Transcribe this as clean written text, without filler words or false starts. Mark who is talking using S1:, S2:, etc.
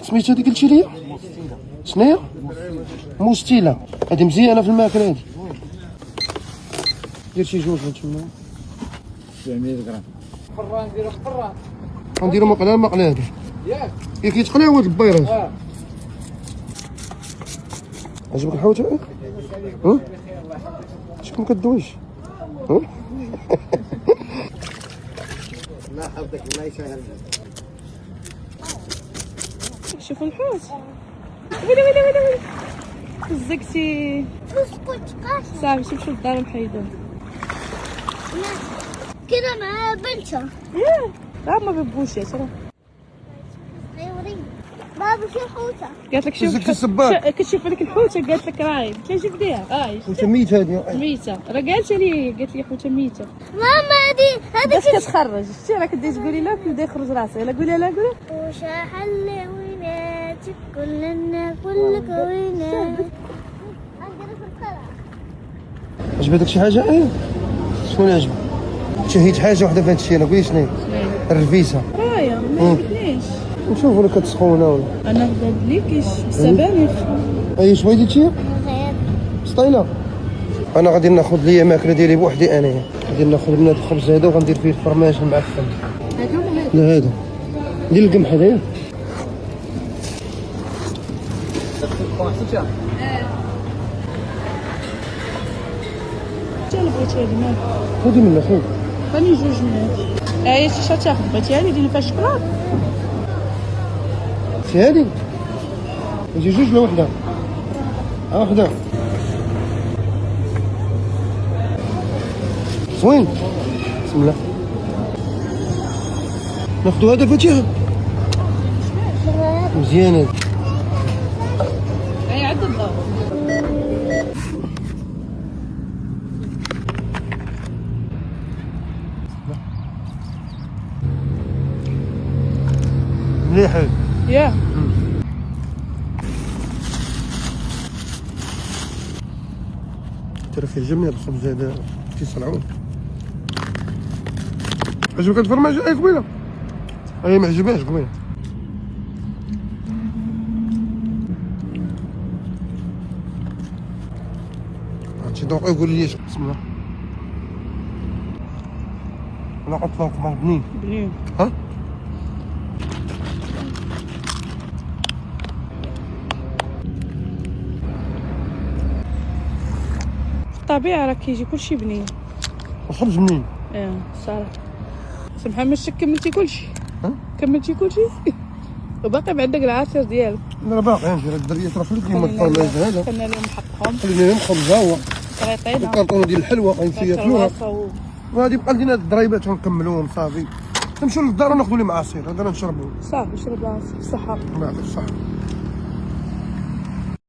S1: سميتها هذيك قلتي لي شناهي؟ موستيلا. هادي مزيانه في الماكله هادي. دير شي جوج من تما
S2: 700 غرام. قران نديرو قران.
S1: غنديرو مقله هادي. ياك كيتقلي هو البيض. عجبك الحوته؟ ها؟ شكون كدويش؟ ها؟
S3: الله يحفظك الله يسهل.
S4: شوفوا الحوت. ويلي زقتي. صافي شوف الدار نحيدوه.
S5: كده مع بنته.
S4: لا ما ببوشيش راه.
S5: بابا شو حوته؟
S4: قالت لك شوف
S1: زقتي الصباط.
S4: كتشوف هذيك الحوته قالت لك راهي قلت لها جبديها هاي
S1: حوته ميته هادي.
S4: ميته راه قالت لي حوته ميته.
S5: ماما هذه
S4: بس كتخرج شتي راه كدير تقولي لا كيبدا يخرج راسي يلا قولي لا قولي.
S5: وش حل ويناتك كلنا كلك ويناتك. عندنا في القلعة.
S1: عجبتك شي حاجه؟ ايه شكون عجبك؟ شهيت حاجه وحده في هذا الشيء. انا قولي شنو الرفيسه.
S4: رايا ما عجبنيش.
S1: نشوفوا ولا كتسخونه ولا.
S4: انا غدا لي كيش السبانخ.
S1: اي شويه درتي
S5: غير.
S1: سطيله. انا غادي ناخذ ليا ماكله ديالي بوحدي انايا. غادي ناخذ من هذا الخبز هذا وغندير فيه الفرماج المعفن.
S4: هذا ولا هذا؟
S1: لا هذا ديال القمح هذايا.
S4: حتى انا بغيت هذه مالك.
S1: خذي منها خذ.
S4: عطيني جوج من هاد. هي شي تاخذ بغيتي هذه اللي فيها الشكلاط.
S1: شي هذه يجي جوج ولا وحده؟ وحده زوين. بسم الله. ناخذ هذا فاتيها مزيان هذا.
S4: هي عد الضوء.
S1: مليح هذا.
S4: يا
S1: ترى فيه جميع الخبز هذا كيصنعوه. عجبك الفرماج؟ اي قبيله اي ما عجبهاش قبيله. هادشي دوق يقول لي بسم الله. انا قلت لكم بنين
S4: بنين.
S1: ها.
S4: الطبيعة راه كيجي كلشي بنين.
S1: الخبز منين؟
S4: صراحة سي محمد شك كملتي كلشي.
S1: ها؟
S4: كملتي كلشي وباقي عندك العصير ديالك.
S1: انا باقي ندير الدريات راه خليت لهم الفرماج هذا.
S4: خلينا لهم حقهم.
S1: خلينا لهم خبز ها هو
S4: طريقينا.
S1: الكرطون ديال الحلوى غنسيفلوها
S4: و...
S1: وغادي يبقى لنا الضريبات ونكملوهم صافي. نمشيو للدار وناخذوا لهم عصير هذا نشربوه.
S4: صافي شرب عصير بصحة.
S1: بعد الصحة.